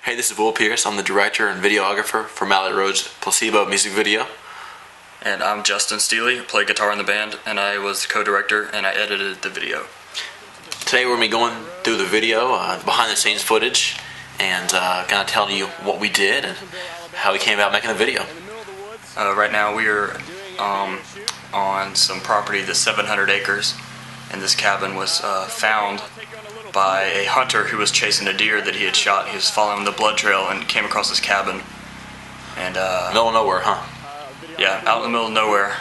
Hey, this is Will Pierce. I'm the director and videographer for Mally's Placebo music video. And I'm Justin Steely, I play guitar in the band, and I was co-director and I edited the video. Today we're going to be going through the video, behind the scenes footage, and kind of telling you what we did and how we came about making the video. Right now we are on some property that's 700 acres, and this cabin was found by a hunter who was chasing a deer that he had shot. He was following the blood trail and came across this cabin. And middle of nowhere, huh? Yeah, out in the middle of nowhere.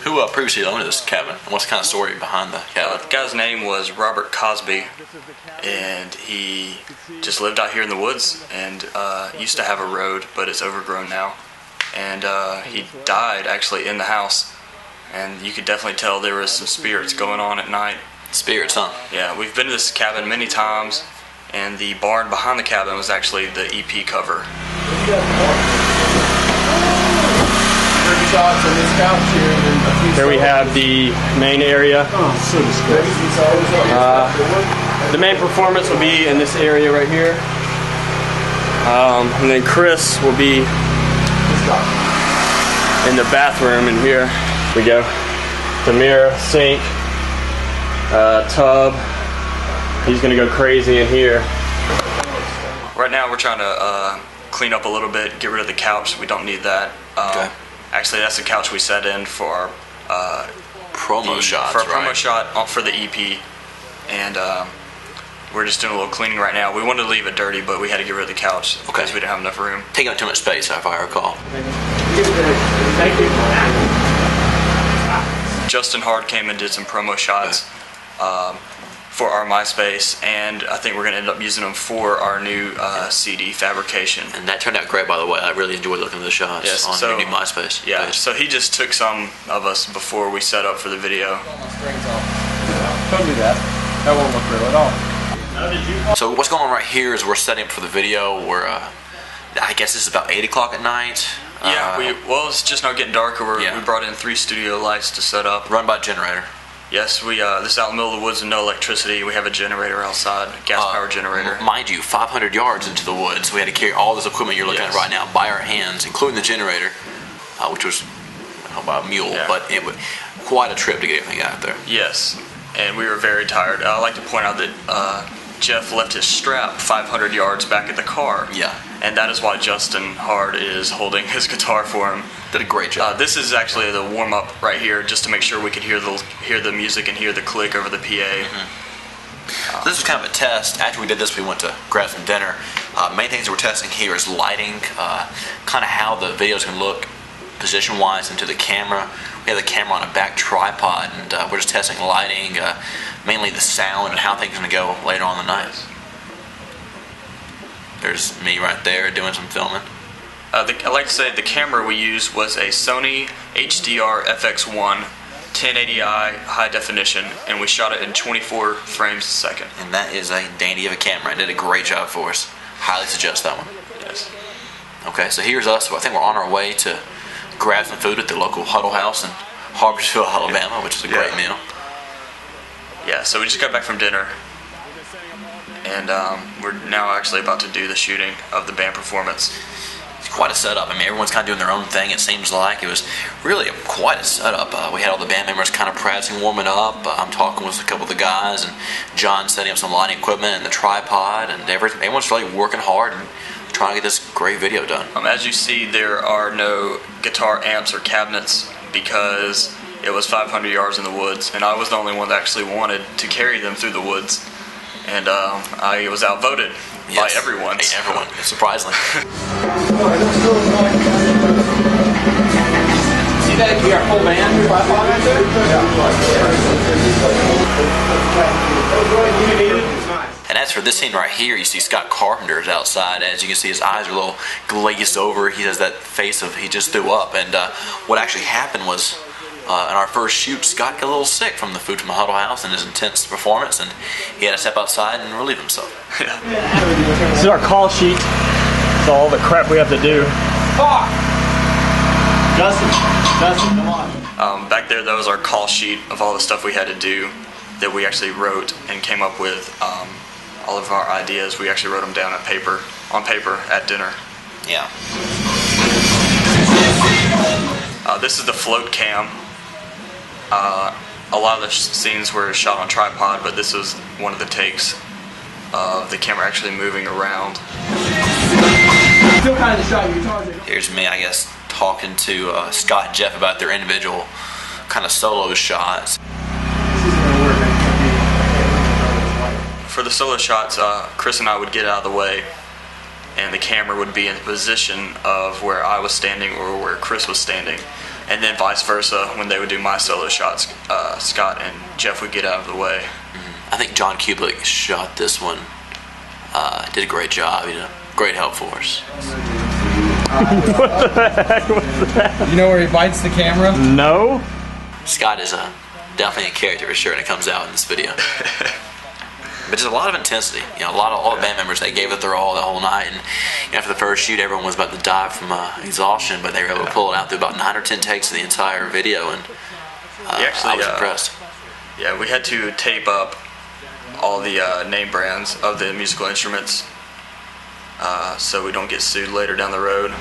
Who previously owned this cabin? And what's the kind of story behind the cabin? The guy's name was Robert Cosby, and he just lived out here in the woods and used to have a road, but it's overgrown now. And he died actually in the house, and you could definitely tell there was some spirits going on at night. Spirits, huh? Yeah, we've been to this cabin many times, and the barn behind the cabin was actually the EP cover. Here we have the main area. The main performance will be in this area right here. And then Chris will be in the bathroom in here. We go. The mirror, sink, tub. He's gonna go crazy in here. Right now we're trying to clean up a little bit, get rid of the couch. We don't need that. Okay. Actually, that's the couch we set in for our promo shots, for a promo right? shot for the EP, and we're just doing a little cleaning right now. We wanted to leave it dirty, but we had to get rid of the couch because we didn't have enough room. Taking up too much space, if I recall. Thank you. Justin Hard came and did some promo shots for our MySpace, and I think we're going to end up using them for our new CD fabrication. And that turned out great, by the way. I really enjoyed looking at the shots on your new MySpace page. So he just took some of us before we set up for the video. Don't do that. That won't look real at all. So what's going on right here is we're setting up for the video. We're, I guess this is about 8 o'clock at night. Yeah, well, it's just now getting darker. We brought in 3 studio lights to set up. Run by generator. Yes, this is out in the middle of the woods with no electricity. We have a generator outside, a gas-powered generator. Mind you, 500 yards into the woods, we had to carry all this equipment you're looking at right now by our hands, including the generator, which was about a mule, but it was quite a trip to get everything out there. Yes, and we were very tired. I'd like to point out that Jeff left his strap 500 yards back at the car. Yeah. And that is why Justin Hard is holding his guitar for him. Did a great job. This is actually the warm-up right here, just to make sure we could hear the music and hear the click over the PA. So this was kind of a test. After we did this, we went to grab some dinner. Main things that we're testing here is lighting, kind of how the video is going to look position-wise into the camera. We have the camera on a back tripod, and we're just testing lighting, mainly the sound and how things are going to go later on in the night. There's me right there doing some filming. I'd like to say the camera we used was a Sony HDR FX1 1080i high definition, and we shot it in 24 frames a second. And that is a dandy of a camera. It did a great job for us. Highly suggest that one. Yes. Okay, so here's us. I think we're on our way to grab some food at the local Huddle House in Harborsville, Alabama, which is a great meal. Yeah, so we just got back from dinner, and we're now actually about to do the shooting of the band performance. It's quite a setup. I mean, everyone's kind of doing their own thing, it seems like. It was really quite a setup. We had all the band members kind of practicing, warming up. I'm talking with a couple of the guys, and John setting up some lighting equipment and the tripod, and everyone's really working hard and trying to get this great video done. As you see, there are no guitar amps or cabinets because it was 500 yards in the woods, and I was the only one that actually wanted to carry them through the woods. And I was outvoted by everyone. Hey, everyone, surprisingly. See that? You got full band tripod right there? And as for this scene right here, you see Scott Carpenter's outside. As you can see, his eyes are a little glazed over. He has that face of he just threw up. And what actually happened was, in our first shoot, Scott got a little sick from the food from the Huddle House and his intense performance, and he had to step outside and relieve himself. This is our call sheet. It's all the crap we have to do. Justin, come on. Back there, that was our call sheet of all the stuff we had to do that we actually wrote and came up with all of our ideas. We actually wrote them down on paper at dinner. Yeah. This is the float cam. A lot of the scenes were shot on tripod, but this was one of the takes of the camera actually moving around. Still kind of the shot you're targeting. Here's me, I guess, talking to Scott and Jeff about their individual kind of solo shots. For the solo shots, Chris and I would get out of the way, and the camera would be in the position of where I was standing or where Chris was standing. And then vice versa, when they would do my solo shots, Scott and Jeff would get out of the way. I think John Kubelik shot this one. Did a great job, great help for us. What the heck was that? You know where he bites the camera? No. Scott is definitely a character for sure, and it comes out in this video. But just a lot of intensity. All the band members, they gave it their all the whole night. And after the first shoot, everyone was about to die from exhaustion, but they were able to pull it out through about 9 or 10 takes of the entire video, and I was impressed. Yeah, we had to tape up all the name brands of the musical instruments so we don't get sued later down the road.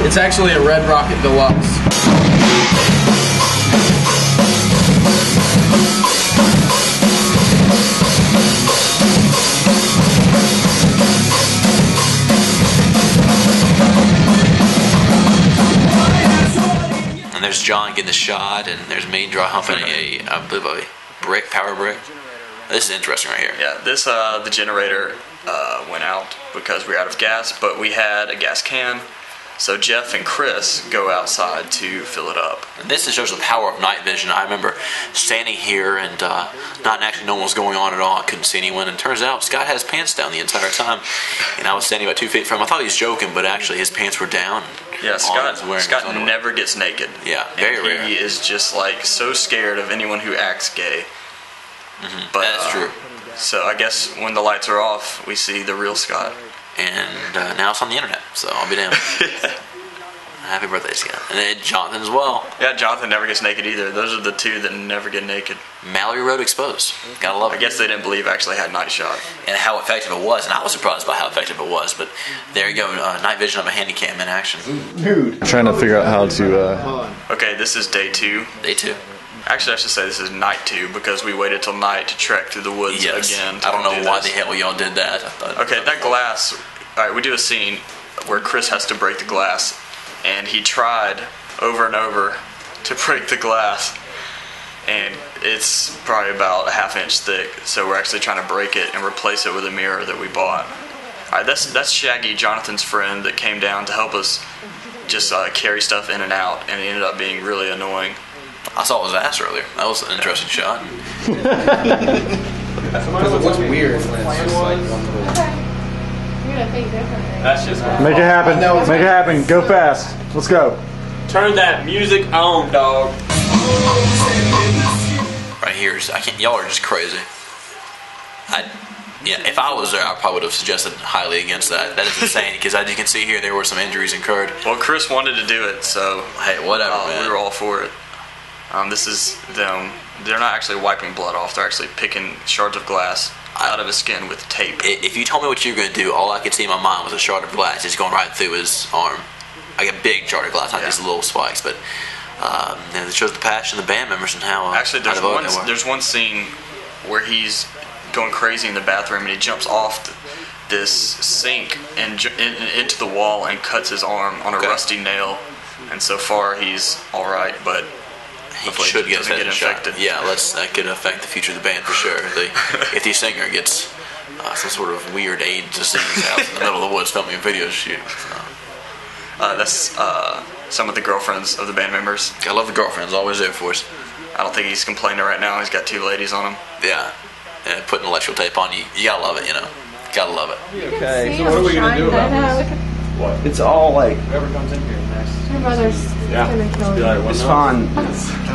It's actually a Red Rocket Deluxe. And there's John getting the shot, and there's me dry humping a power brick. This is interesting right here. Yeah, this the generator went out because we were out of gas, but we had a gas can, so Jeff and Chris go outside to fill it up. And this shows the power of night vision. I remember standing here and not actually knowing what was going on at all. I couldn't see anyone, and it turns out Scott has pants down the entire time, and I was standing about 2 feet from him. I thought he was joking, but actually his pants were down. Yeah, Scott never gets naked. Yeah, very rare. He is just like so scared of anyone who acts gay. Mm-hmm. But that's true. So I guess when the lights are off, we see the real Scott. And now it's on the internet, so I'll be damned. Happy birthday, Scott. And then Jonathan as well. Yeah, Jonathan never gets naked either. Those are the two that never get naked. Mallary Road exposed. Gotta love it. I guess they didn't believe actually had night shot. And how effective it was. And I was surprised by how effective it was. But there you go, night vision of a handycam in action. Dude. Trying to figure out how to... Okay, this is day 2. Day 2. Actually, I should say this is night 2 because we waited till night to trek through the woods again. I don't know why the hell y'all did that. Okay, that glass... Alright, we do a scene where Chris has to break the glass. And he tried over and over to break the glass, and it's probably about a ½ inch thick, so we're actually trying to break it and replace it with a mirror that we bought. Alright, that's Shaggy, Jonathan's friend, that came down to help us just carry stuff in and out, and it ended up being really annoying. I saw his ass earlier. That was an interesting shot. What's weird is when it's just like one little... You're gonna think differently. That's just... Make it happen. Make it happen. Go fast. Let's go. Turn that music on, dog. Right here, y'all are just crazy. If I was there, I probably would have suggested highly against that. That is insane, because as you can see here, there were some injuries incurred. Well, Chris wanted to do it, so hey, whatever, man. We were all for it. This is them. They're not actually wiping blood off. They're actually picking shards of glass out of his skin with tape. If you told me what you were going to do, all I could see in my mind was a shard of glass just going right through his arm. Like a big shard of glass, not these little spikes, but it shows the passion of the band members and how actually there's one scene where he's going crazy in the bathroom and he jumps off this sink and into the wall and cuts his arm on a rusty nail, and so far he's alright, but he should get infected. Yeah, that could affect the future of the band for sure. If the singer gets some sort of weird AIDS disease out in the middle of the woods filming a video shoot. That's some of the girlfriends of the band members. I love the girlfriends, always there for us. I don't think he's complaining right now. He's got 2 ladies on him. Yeah, and putting electrical tape on you gotta love it, Gotta love it. Okay, so what are we gonna do about this? What? It's all like... Whoever comes in here next. Your brother's gonna kill you. It's fun. Can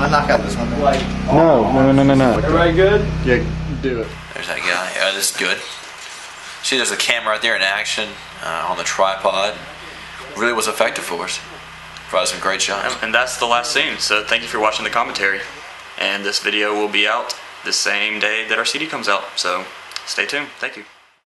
I knock out this one? No. Everybody good? Yeah, do it. There's that guy. Yeah, this is good. See, there's a camera right there in action on the tripod. Really was effective for us. Provided some great shots. And that's the last scene. So thank you for watching the commentary. And this video will be out the same day that our CD comes out. So Stay tuned. Thank you.